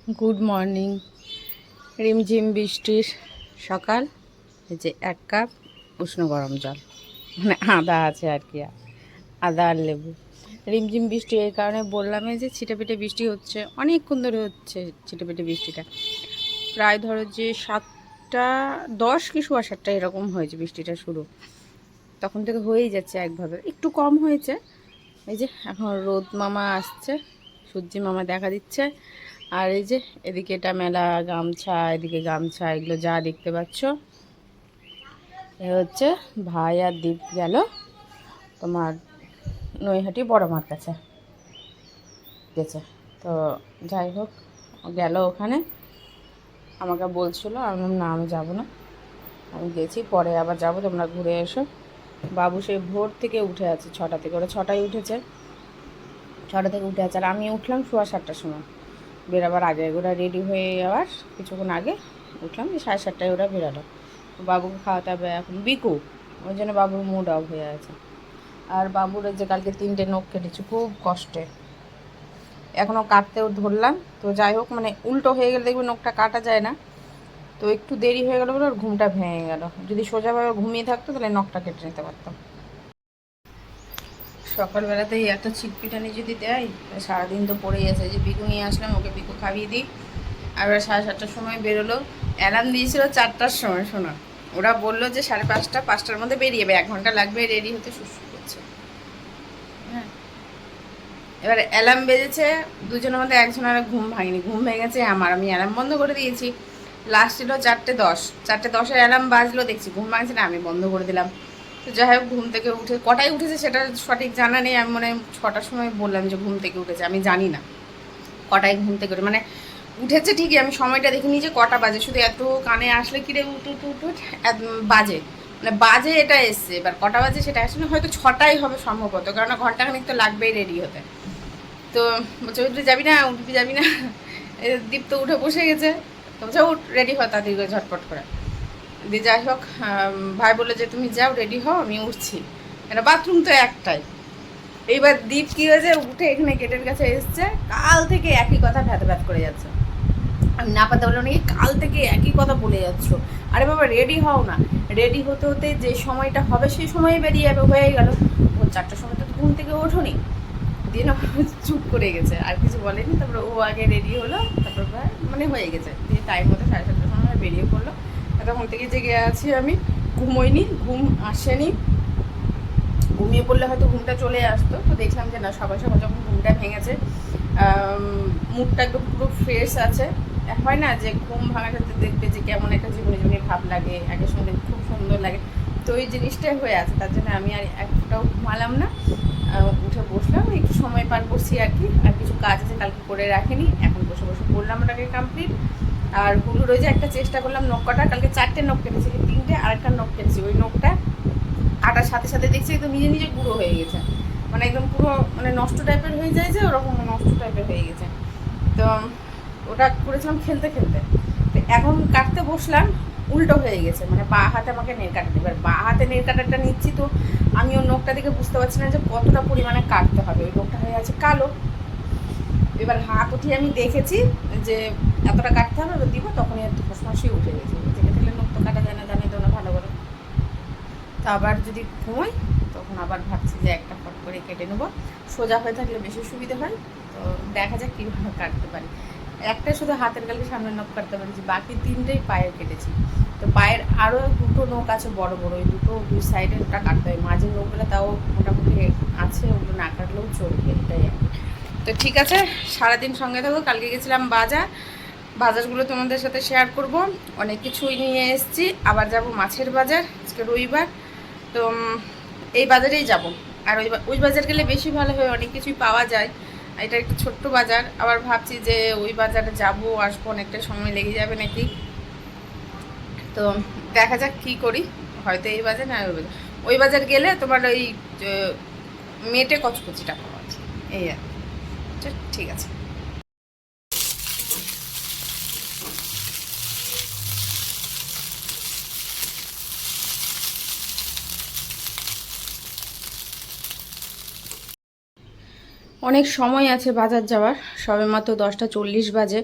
Good morning. রিমঝিম বৃষ্টির সকাল। এই যে 1 কাপ উষ্ণ গরম জল, মানে আদা আছে আর কি, আদা আর লেবু। রিমঝিম বৃষ্টি এই কারণে বললাম, এই যে ছিটেপিটে বৃষ্টি হচ্ছে, অনেকক্ষণ ধরে হচ্ছে ছিটেপিটে বৃষ্টিটা। প্রায় ধরো যে 7টা 10 কি 7:15 এরকম হয়েছে বৃষ্টিটা শুরু। তখন থেকে হয়েই যাচ্ছে একভাবে, একটু কম হয়েছে। এই যে এখন রোদ মামা আসছে, সূর্যি মামা দেখা দিচ্ছে। আর এই যে এদিকে এটা মেলা গামছা, এদিকে গামছা, এগুলো যা দেখতে পাচ্ছ এ হচ্ছে ভাই আর দীপ গেল তোমার নৈহাটি বড় মার কাছে গেছে। তো যাই হোক, গেল ওখানে, আমাকে বলছিল, আমি বললাম না আমি যাবো না, আমি গেছি, পরে আবার যাবো, তোমরা ঘুরে এসো। বাবু সেই ভোর থেকে উঠে আছে, 6টা থেকে, ওরা 6টায় উঠেছে, 6টা থেকে উঠে আছে। আর আমি উঠলাম 7:15 সময়, বেরাবার আগে। ওরা রেডি হয়ে যাওয়ার কিছুক্ষণ আগে উঠলাম, যে 7:30টায় ওরা বেরালো। বাবুকে খাওয়াতে হবে এখন, বিকু, ওই জন্য বাবুর মুড অফ হয়ে আছে। আর বাবুর যে কালকে 3টে নখ কেটেছে খুব কষ্টে, এখনও কাটতেও ধরলাম। তো যাই হোক, মানে উল্টো হয়ে গেলে দেখবে নখটা কাটা যায় না। তো একটু দেরি হয়ে গেলো বলে ওর ঘুমটা ভেঙে গেল। যদি সোজাভাবে ঘুমিয়ে থাকতো তাহলে নখটা কেটে নিতে পারতাম। সকালবেলাতেই এত ছিটপিটানি যদি দেয়, সারাদিন তো পড়েই আছে। যে বিকু নিয়ে আসলাম, ওকে বিকু খাইয়ে দিই। আর ওরা 7:30টার সময় বেরোলো। অ্যালার্ম দিয়েছিল 4টার সময়, শোনো, ওরা বললো যে 5:30, 5টার মধ্যে বেরিয়ে যাবে, 1 ঘন্টা লাগবে রেডি হতে। শুশু করছে, হ্যাঁ। এবার অ্যালার্ম বেজেছে, দুজনের মধ্যে একজনের ঘুম ভাঙেনি, ঘুম ভেঙেছে আমার, আমি অ্যালার্ম বন্ধ করে দিয়েছি। লাস্ট ছিল 4:10, 4:10-এর অ্যালার্ম বাজলো, দেখছি ঘুম ভাঙছে না, আমি বন্ধ করে দিলাম। তো যাই হোক, ঘুম থেকে উঠে কটায় উঠেছে সেটা সঠিক জানা নেই। আমি মনে হয় 6টার সময় বললাম যে ঘুম থেকে উঠেছে, আমি জানি না কটায় ঘুম থেকে উঠে, মানে উঠেছে ঠিকই, আমি সময়টা দেখিনি যে কটা বাজে, শুধু এত কানে আসলে কিরে উঠ উঠ উঠ উঠ বাজে, মানে বাজে এটা এসছে। এবার কটা বাজে সেটা আসলে হয়তো 6টাই হবে সম্ভবত, কারণ ঘন্টাখানিক তো লাগবেই রেডি হতে। তো বলছে উঠতে যাবি না, উঠবি যাবি না, দীপ তো উঠে বসে গেছে। তো বলছে উঠ, রেডি হ তাড়াতাড়ি করে ঝটপট করে। দিয়ে যাই হোক, ভাই বললো যে তুমি যাও রেডি হও, আমি উঠছি, এটা বাথরুম তো একটাই। এইবার দীপ কী হয়েছে, উঠে এখানে গেটের কাছে এসছে, কাল থেকে একই কথা ভ্যাত ভ্যাত করে যাচ্ছে। আমি না পাতে বললাম নাকি কাল থেকে একই কথা বলে যাচ্ছ, আরে বাবা রেডি হও না। রেডি হতে হতে যে সময়টা হবে সেই সময় বেরিয়ে যাবে, হয়ে গেল। ও 4টার সময় তো ঘুম থেকে ওঠোনি। দিয়ে না চুপ করে গেছে, আর কিছু বলেনি। তারপরে ও আগে রেডি হলো, তারপর মানে হয়ে গেছে, দিয়ে টাইম মতো 7:30টার সময় বেরিয়ে পড়লো। তখন থেকে জেগে আছি আমি, ঘুমোইনি, ঘুম আসেনি। ঘুমিয়ে পড়লে হয়তো ঘুমটা চলে আসতো। তো দেখলাম যে না, সবাই সবাই যখন ঘুমটা ভেঙেছে, মুডটা একদম পুরো ফ্রেশ আছে। হয় না যে ঘুম ভাঙার সাথে দেখবে যে কেমন একটা জীবনী জীবনী ভাব লাগে, একের সঙ্গে খুব সুন্দর লাগে। তো ওই জিনিসটাই হয়ে আছে, তার জন্য আমি আর এক ফোঁটাও ঘুমালাম না। উঠে বসলাম, একটু সময় পার করছি আর কি। আর কিছু কাজ আছে কালকে করে রাখিনি, এখন বসে বসে করলাম ওটাকে কমপ্লিট। আর হুলুর ওই যে একটা চেষ্টা করলাম নখ কাটা, কালকে 4টে নখ কেটেছি, 3টে, আরেকটা নখ কেটেছি। ওই নখটা কাটার সাথে সাথে দেখছি একদম নিজে নিজে গুঁড়ো হয়ে গেছে, মানে একদম পুরো মানে নষ্ট টাইপের হয়ে যায়, যে ওরকম নষ্ট টাইপের হয়ে গেছে। তো ওটা করেছিলাম খেলতে খেলতে। তো এখন কাটতে বসলাম, উল্টো হয়ে গেছে, মানে বাঁ হাতে আমাকে নেল কাটতে, এবার বাঁ হাতে নেল কাটারটা নিচ্ছি। তো আমি ওর নখটা দেখে বুঝতে পারছি না যে কতটা পরিমাণে কাটতে হবে, ওই নখটা হয়ে আছে কালো। এবার হাত উঠিয়ে আমি দেখেছি যে এতটা কাটতে হবে, এবার দিব, তখনই একটু ফসফসিয়ে উঠে গেছে। থেকে থেকে নখ তো কাটা যায় না, জানি তো না ভালো করে। তো আবার যদি ঘুমোই তখন আবার ভাবছি যে একটা ফট করে কেটে নেবো, সোজা হয়ে থাকলে বেশি সুবিধে হয়। তো দেখা যাক কীভাবে কাটতে পারি। একটা শুধু হাতের গালে সামনের নখ কাটতে পারি, বাকি 3টেই পায়ের কেটেছি। তো পায়ের আরও 2টো নখ আছে বড় বড়, ওই দুটো দুই সাইডের ওটা কাটতে হয়। মাঝের নখগুলো তাও মোটামুটি আছে, ওগুলো না কাটলেও চলবে, এটাই আর কি। তো ঠিক আছে, সারাদিন সঙ্গে থাকো। কালকে গেছিলাম বাজার, বাজারগুলো তোমাদের সাথে শেয়ার করব। অনেক কিছুই নিয়ে এসেছি, আবার যাব মাছের বাজার, আজকে রবিবার। তো এই বাজারেই যাব। আর ওই বাজার গেলে বেশি ভালো হয়, অনেক কিছুই পাওয়া যায়। এটা একটু ছোট্ট বাজার, আবার ভাবছি যে ওই বাজারে যাব আসবো, অনেকটা সময় লেগে যাবে নাকি। তো দেখা যাক কী করি, হয়তো এই বাজার না ওই বাজার। ওই বাজার গেলে তোমার ওই মেটে কচকচিটা পাওয়া যায়, এই আর কি। ঠিক আছে। অনেক সময় আছে বাজার যাওয়ার, সবে মাত্র 10টা 40 বাজে।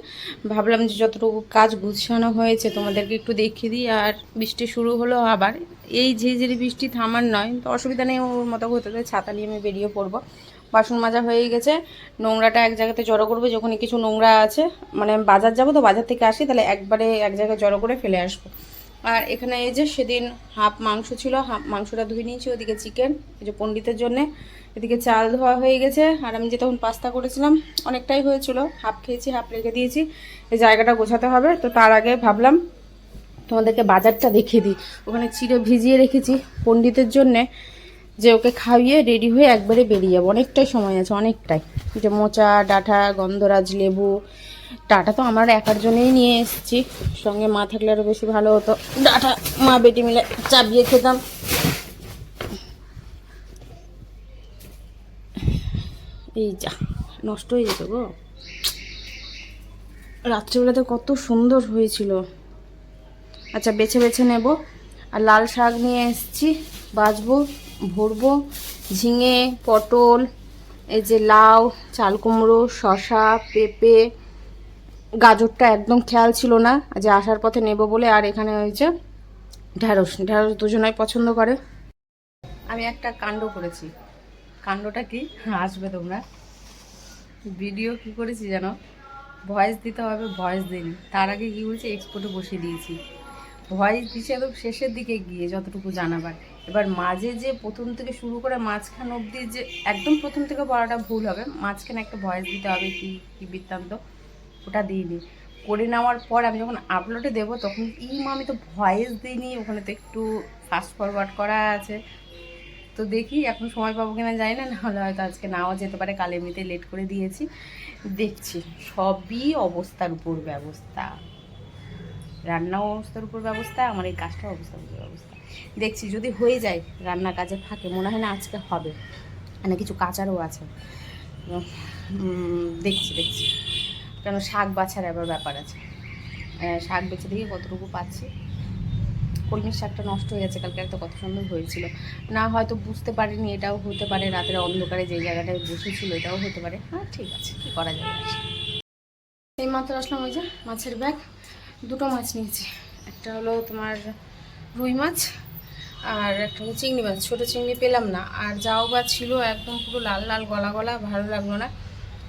ভাবলাম যে যতটুকু কাজ গুছানো হয়েছে তোমাদেরকে একটু দেখিয়ে দিই। আর বৃষ্টি শুরু হলো আবার, এই ঝিরিঝিরি বৃষ্টি থামার নয়, তো অসুবিধা নেই, ওর মতো হতে ছাতা নিয়ে আমি বেরিয়ে পড়বো। বাসন মাজা হয়ে গেছে, নোংরাটা এক জায়গাতে জড়ো করবো, যখন কিছু নোংরা আছে, মানে বাজার যাবো তো বাজার থেকে আসি, তাহলে একবারে এক জায়গায় জড়ো করে ফেলে আসবো। আর এখানে এই যে সেদিন হাফ মাংস ছিল, হাফ মাংসটা ধুয়ে নিয়েছি, ওদিকে চিকেন, এই যে পণ্ডিতের জন্যে, এদিকে চাল ধোয়া হয়ে গেছে। আর আমি যে তখন পাস্তা করেছিলাম অনেকটাই হয়েছিল, হাফ খেয়েছি, হাফ রেখে দিয়েছি। এই জায়গাটা গোছাতে হবে, তো তার আগে ভাবলাম তোমাদেরকে বাজারটা দেখিয়ে দিই। ওখানে চিড়ে ভিজিয়ে রেখেছি পণ্ডিতের জন্যে, যে ওকে খাইয়ে রেডি হয়ে একবারে বেরিয়ে যাবো, অনেকটাই সময় আছে, অনেকটাই। যে মোচা, ডাঁটা, গন্ধরাজ লেবু, ডাঁটা তো আমার একার জন্যই নিয়ে এসেছি, সঙ্গে মা থাকলে আরও বেশি ভালো হতো, ডাঁটা মা বেটি মিলে চাবিয়ে খেতাম। এই যা নষ্ট হয়ে যেত গো, রাত্রিবেলাতে কত সুন্দর হয়েছিল। আচ্ছা বেছে বেছে নেব। আর লাল শাক নিয়ে এসেছি, বাছবো, ভরবো। ঝিঙে, পটল, এই যে লাউ, চাল কুমড়ো, শসা, পেঁপে, গাজরটা একদম খেয়াল ছিল না যে আসার পথে নেব বলে। আর এখানে হয়েছে ঢ্যাঁড়স, ঢ্যাঁড়স দুজনাই পছন্দ করে। আমি একটা কাণ্ড করেছি, কাণ্ডটা কি আসবে তোমরা। ভিডিও কি করেছি জানো, ভয়েস দিতে হবে, ভয়েস দিইনি, তার আগে কি করেছি, এক্সপোর্টে বসিয়ে দিয়েছি। ভয়েস দিচ্ছে একদম শেষের দিকে গিয়ে যতটুকু জানাবার। এবার মাঝে যে প্রথম থেকে শুরু করে মাঝখান অবধি, যে একদম প্রথম থেকে পড়াটা ভুল হবে, মাঝখানে একটা ভয়েস দিতে হবে, কি কি বৃত্তান্ত, ওটা দিইনি। করে নেওয়ার পর আমি যখন আপলোডে দেবো তখন আমি তো ভয়েস দিইনি, ওখানে তো একটু ফাস্ট ফরওয়ার্ড করা আছে। তো দেখি এখন সময় পাবো কিনা জানি না, নাহলে হয়তো আজকে নাও যেতে পারে, কাল এমনিতে লেট করে দিয়েছি। দেখছি, সবই অবস্থার উপর ব্যবস্থা, রান্নাও অবস্থার উপর ব্যবস্থা, আমার এই কাজটাও অবস্থার উপর ব্যবস্থা। দেখছি যদি হয়ে যায়, রান্না কাজে ফাঁকে, মনে হয় না আজকে হবে, মানে কিছু কাচারও আছে। দেখছি দেখছি, কেন শাক বাছার আবার ব্যাপার আছে, শাক বেছে দেখি কতটুকু পাচ্ছি। কলমির শাকটা নষ্ট হয়ে গেছে, কালকে একটা কত সুন্দর হয়েছিল, না হয়তো বুঝতে পারিনি, এটাও হতে পারে, রাতের অন্ধকারে যে জায়গাটায় বসেছিল এটাও হতে পারে। হ্যাঁ ঠিক আছে, কী করা যাবে। এই মাত্র আসলাম, ওই যে মাছের ব্যাগ, দুটো মাছ নিয়েছি, একটা হলো তোমার রুই মাছ, আর একটা হলো চিংড়ি মাছ। ছোটো চিংড়ি পেলাম না, আর যাও বা ছিল একদম পুরো লাল লাল গলা গলা, ভালো লাগলো না।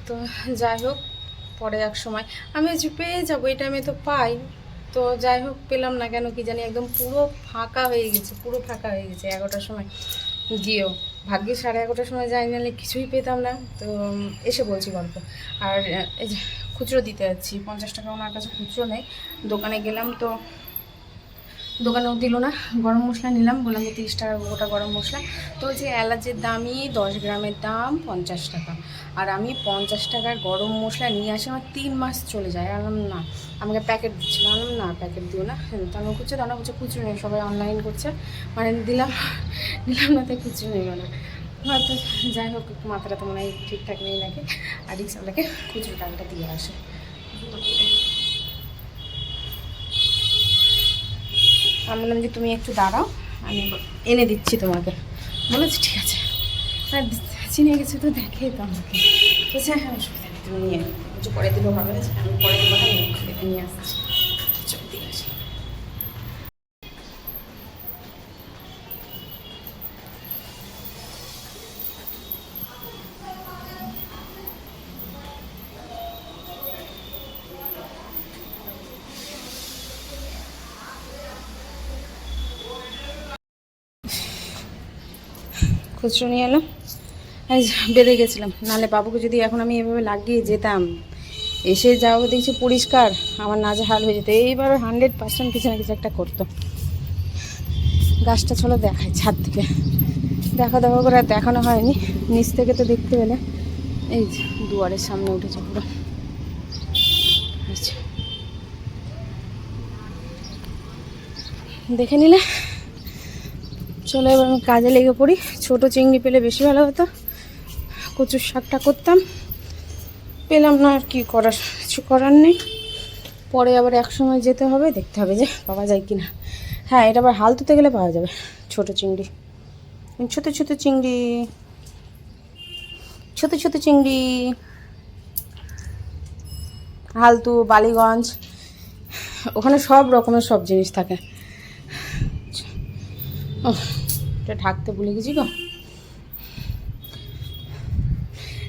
তো যাই হোক, পরে এক সময় আমি যে পেয়ে যাবো, এই টাইমে তো পাই, তো যাই হোক পেলাম না, কেন কি জানি, একদম পুরো ফাঁকা হয়ে গেছে, পুরো ফাঁকা হয়ে গেছে 11টার সময় গিয়েও। ভাগ্যে 11:30টার সময় যাই, নাহলে কিছুই পেতাম না। তো এসে বলছি গল্প। আর এই যে খুচরো দিতে যাচ্ছি, 50 টাকা ওনার কাছে খুচরো নেই। দোকানে গেলাম তো দোকানেও দিল না। গরম মশলা নিলাম, বললাম যে 30 টাকা গোটা গরম মশলা। তো যে এলাচের দামই 10 গ্রামের দাম 50 টাকা, আর আমি 50 টাকার গরম মশলা নিয়ে আসি, আমার 3 মাস চলে যায়। আনলাম না, আমাকে প্যাকেট দিচ্ছিল, আনলাম না প্যাকেট দিও না, তারা খুঁজছে, তারা হচ্ছে খুচরো নেই, সবাই অনলাইন করছে, মানে নিলাম না, তাই খুচরো নেই না হয়তো। যাই হোক, মাথাটা তো মনে হয় ঠিকঠাক নেই নাকি, আর রিক্সাওয়ালাকে খুচরো টাকাটা দিয়ে আসে। আমি বললাম যে তুমি একটু দাঁড়াও, আমি এনে দিচ্ছি তোমাকে। বলেছি ঠিক আছে, আর চিনে গেছে তো দেখে তো আমাকে, বলছে হ্যাঁ অসুবিধা নেই, তুমি নিয়ে কিছু পরে দিলেও হবে না, আমি পরে দেবো, দেখে নিয়ে আসছি, চল দিয়ে আসি। খুচরো নিয়ে এলাম, বেঁধে গেছিলাম, নাহলে বাবুকে যদি এখন আমি এভাবে লাগিয়ে যেতাম, এসে যাও দেখছি পরিষ্কার, আমার নাজেহাল হয়ে যেত। এইবার 100% কিছু না কিছু একটা করতো। গাছটা চলো দেখায় ছাদ থেকে, দেখা করে আর দেখানো হয়নি, নিচ থেকে তো দেখতে পেলে। এই যে দুয়ারের সামনে উঠেছে পুরো, আচ্ছা দেখে নিলে। চলো এবার আমি কাজে লেগে পড়ি। ছোটো চিংড়ি পেলে বেশি ভালো হতো, কচুর শাকটা করতাম, পেলাম না, আর কি করার, কিছু করার নেই। পরে আবার এক সময় যেতে হবে, দেখতে হবে যে পাওয়া যায় কি না। হ্যাঁ, এটা আবার হাল তুলতে গেলে পাওয়া যাবে ছোটো চিংড়ি, ছোটো ছোটো চিংড়ি, ছোট ছোট চিংড়ি, হালতু, বালিগঞ্জ, ওখানে সব রকমের সব জিনিস থাকে। এটা ঢাকতে ভুলে গেছি গো।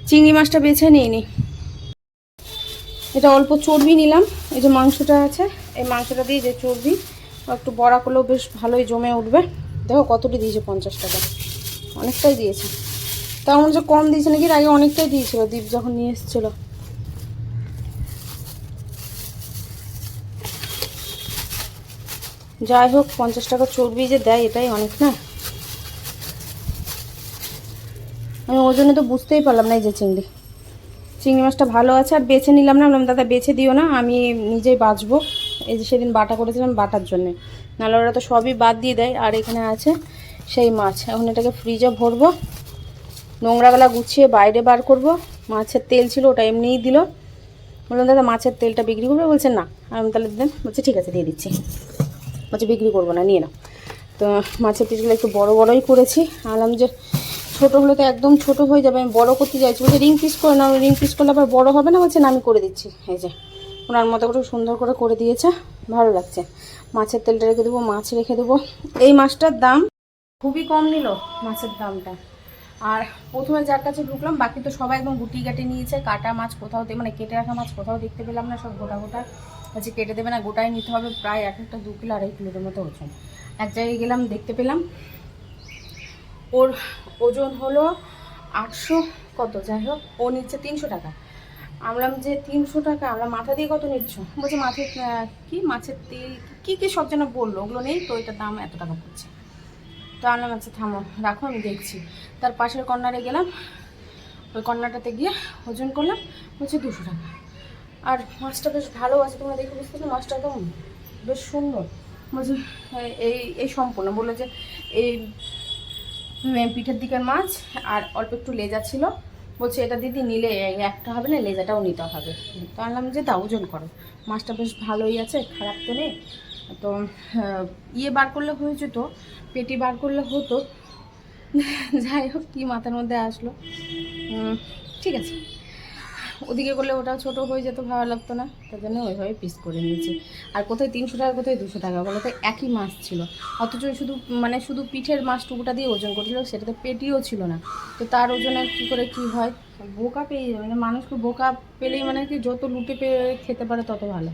চিংড়ি মাছটা বেছে নিইনি, এটা অল্প চর্বি নিলাম। এই যে মাংসটা আছে, এই মাংসটা দিয়ে যে চর্বি একটু বড়া করলেও বেশ ভালোই জমে উঠবে। দেখো কতটি দিয়েছে, 50 টাকা, অনেকটাই দিয়েছে। তার মনে হচ্ছে কম দিয়েছে নাকি, আগে অনেকটাই দিয়েছিল দীপ যখন নিয়ে এসেছিলো। যাই হোক, 50 টাকা চর্বি যে দেয় এটাই অনেক না। আমি ওই জন্য তো বুঝতেই পারলাম না। এই যে চিংড়ি মাছটা ভালো আছে, আর বেছে নিলাম না, বললাম দাদা বেছে দিও না, আমি নিজেই বাছবো। এই যে সেদিন বাটা করেছিলাম বাটার জন্যে, নাহলে ওরা তো সবই বাদ দিয়ে দেয়। আর এখানে আছে সেই মাছ, এখন এটাকে ফ্রিজে ভরবো, নোংরাগুলা গুছিয়ে বাইরে বার করব। মাছের তেল ছিল, ওটা এমনিই দিল। বললাম দাদা মাছের তেলটা বিক্রি করবে, বলছে না। আমি তাহলে দেন, বলছে ঠিক আছে দিয়ে দিচ্ছি। বলছে বিক্রি করবো না, নিয়ে নাও। তো মাছের পিসগুলো একটু বড় বড়ই করেছি। আলাম যে ছোটো হলে তো একদম ছোটো হয়ে যাবে, আমি বড়ো করতে চাইছি। বলছে রিং পিস করে নাও, রিং পিস করলে আবার বড়ো হবে না। বলছে না আমি করে দিচ্ছি। এই যে ওনার মতো করে সুন্দর করে দিয়েছে, ভালো লাগছে। মাছের তেলটা রেখে দেবো, মাছ রেখে দেবো। এই মাছটার দাম খুবই কম নিল, মাছের দামটা। আর প্রথমে যার কাছে ঢুকলাম, বাকি তো সবাই একদম গুটি কাটে নিয়েছে। কাটা মাছ কোথাও মানে কেটে রাখা মাছ কোথাও দেখতে পেলাম না, সব গোটা গোটা। বলছে কেটে দেবে না, গোটাই নিতে হবে। প্রায় এক একটা 2 কিলো 2.5 কিলোর মতো ওজন। এক জায়গায় গেলাম, দেখতে পেলাম ওর ওজন হলো 800 কত, যাই হোক ও নিচ্ছে 300 টাকা। আমলাম যে 300 টাকা, আমরা মাথা দিয়ে কত নিচ্ছ? বলছে মাছের কি মাছের তেল কি কি সব যেন বললো, ওগুলো নেই তো, এটার দাম এত টাকা পড়ছে। তো আনলাম, আচ্ছা থামো রাখো আমি দেখছি। তার পাশের কর্নারে গেলাম, ওই কর্নারটাতে গিয়ে ওজন করলাম, হচ্ছে 200 টাকা। আর মাছটা বেশ ভালো আছে, তোমরা দেখে বুঝতে পারছো, মাছটা একদম বেশ সুন্দর। বলছে এই এই সম্পূর্ণ বললো যে এই পিঠের দিকের মাছ, আর অল্প একটু লেজা ছিল। বলছে এটা দিদি নিলে একটা হবে না, লেজাটাও নিতে হবে। তো আনলাম যে দাও ওজন করো। মাছটা বেশ ভালোই আছে, খারাপ তো নেই। তো ইয়ে বার করলে হয়েছে, তো পেটি বার করলে হতো। যাই হোক কী মাথার মধ্যে আসলো, ঠিক আছে ওদিকে করলে ওটাও ছোটো হয়ে যেত, ভালো লাগতো না, তার জন্য ওইভাবে পিস করে নিয়েছি। আর কোথায় 300 টাকা, কোথায় 200 টাকা, বলো তো একই মাছ ছিল। অথচ শুধু পিঠের মাছটুকুটা দিয়ে ওজন করেছিল, সেটাতে পেটিও ছিল না। তো তার ওজনে কী করে কী হয়, বোকা পেয়ে যাবে। মানে মানুষকে বোকা পেলেই মানে কি, যত লুটে পেয়ে খেতে পারে তত ভালো।